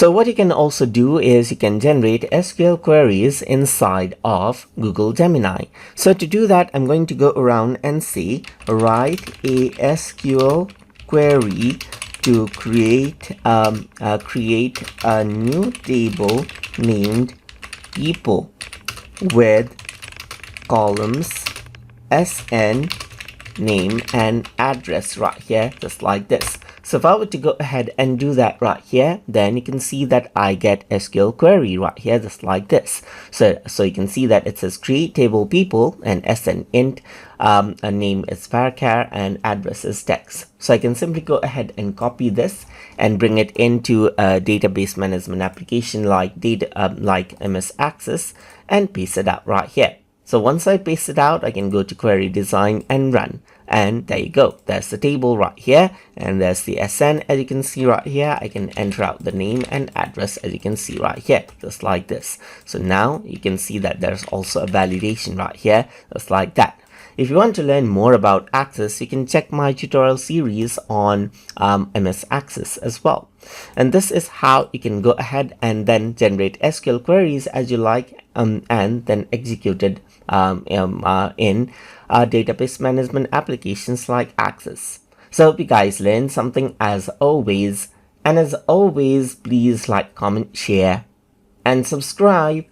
So what you can also do is you can generate SQL queries inside of Google Gemini. So to do that, I'm going to go around and say write a SQL query to create a new table named people with columns SN, name and address right here, just like this. So if I were to go ahead and do that right here, then you can see that I get SQL query right here, just like this. So you can see that it says create table people and SN int, a name is varchar and address is text. So I can simply go ahead and copy this and bring it into a database management application like MS Access and paste it out right here. So once I paste it out, I can go to query design and run. And there you go. There's the table right here. And there's the SN as you can see right here. I can enter out the name and address as you can see right here, just like this. So now you can see that there's also a validation right here, just like that. If you want to learn more about Access, you can check my tutorial series on MS Access as well. And this is how you can go ahead and then generate SQL queries as you like and then execute it in database management applications like Access. So hope you guys learned something as always. And as always, please like, comment, share, and subscribe.